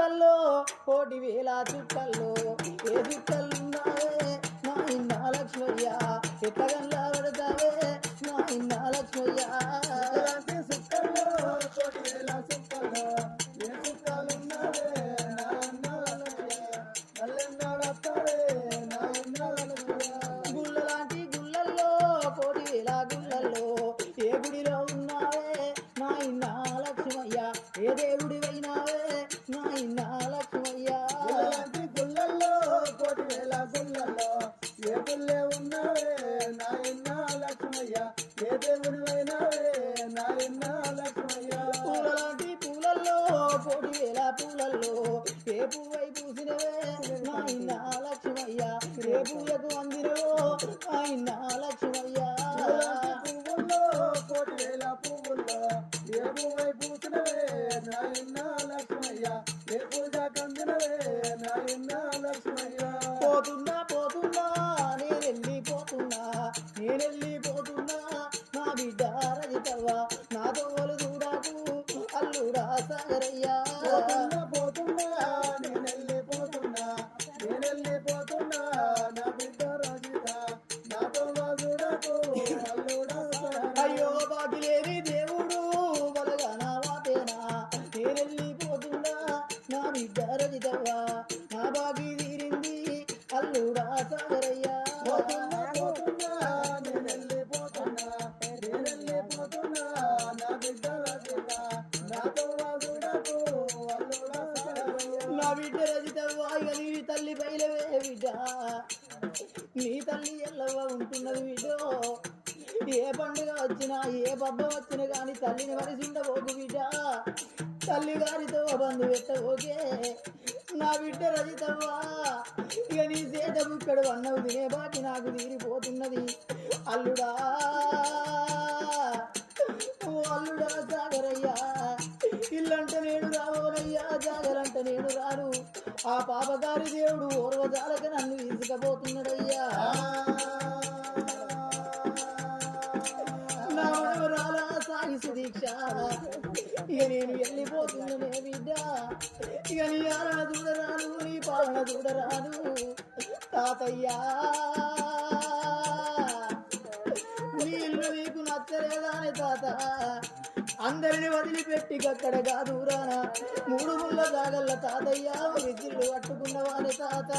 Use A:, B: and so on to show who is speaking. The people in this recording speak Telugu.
A: చుక్కల్లో 1,000 చుక్కల్లో ఏ చుక్కలున్నావే నా ఇన్నా లక్ష్మయ్య ఎట్టగల్లా పడతావే నా ఇన్నా లక్ష్మయ్య
B: చుక్కల్లో 1,000 చుక్కల్లో ఏ చుక్కలున్నావే నా ఇన్నా లక్ష్మయ్య నల్లెన్నాడతావే నా ఇన్నా లక్ష్మయ్య
A: గుళ్ళలాంటి గుళ్ళల్లో 1,000 గుళ్ళల్లో ఏ గుడిలో ఉన్నావే నా ఇన్నా లక్ష్మయ్య ఏ దేవుడి అయినావే నా ఇన్నా లక్ష్మయ్య
B: గుళ్ళల్లో 1,000 గుళ్ళల్లో ఏ గుళ్ళే ఉన్నావే నా ఇన్నా లక్ష్మయ్య ఏ దేవుని అయినావే నా ఇన్నా లక్ష్మయ్య
A: పూలలాంటి పూలల్లో 1,000 పూలల్లో ఏ పువ్వై పూసినవే నా ఇన్నా లక్ష్మయ్య ఏ పూలకు అందినవో నా ఇన్నా లక్ష్మయ్య
B: పువ్వుల్లో 1,000 పువ్వుల్లో ఏ పువ్వై పూసినవే నా ఇన్నా లక్ష్మయ్య ఏ పూజ కందినవే నా ఇన్నా లక్ష్మయ్య
A: పోతున్నా పోతున్నా నేనెళ్ళిపోతున్నా నా బిడ్డ రజితవ్వ నా తోలు చూడకు అల్లుడా సాగరయ్యా
B: పోతున్నా నేనెళ్ళిపోతున్నా నా బిడ్డ రజిత నాతో చూడకు అల్లుడా
A: అయ్యో బాగిలేని దేవుడు బలగా నా వాతేనా నేనెళ్ళిపోతున్నా నా బిడ్డ రజితవ్వ నా బాగి తీరింది అల్లుడా సాగరయ్యా
B: నేనెళ్ళిపోతున్నా నా బిడ్డ రజిత నాతో చూడకు అల్లుడా
A: నా బిడ్డ రజితవ్వ ఇక నీ తల్లి బయలవే బిడ్డ నీ తల్లి ఎల్లవ్వ ఉంటున్నది బిడ్డో ఏ పండుగ వచ్చినా ఏ పబ్బ వచ్చినా కానీ తల్లిని వరిసి ఉండబోకు బిడ్డ తల్లి గారితో బంధు పెట్టబోకే నా బిడ్డ రజితవ్వ ఇక నీ చేత బుక్కడు అన్నవు తినే బాకి నాకు తీరిపోతున్నది అల్లుడా ఓ అల్లుడా సాగరయ్యా ఇల్లంటే నేను రావోనయ్యా జాగరంటే నేను రాను ఆ పాపగారి దేవుడు ఓర్వజాలక నన్ను తీసుకపోతున్నాడయ్యా నా మనవరాల సాగిసు దీక్ష ఇక నేను వెళ్ళిపోతున్నానే బిడ్డ ఇక నీ ఆలన చూడరాను నీ పాలన చూడరాను తాతయ్యా నీ ఇల్లు నీకు నచ్చలేదానే తాత అందరిని వదిలిపెట్టి అక్కడ కాదురానా 3 ముళ్ళ జాగల్ల తాతయ్య విద్యులు కట్టుకున్నవాని తాత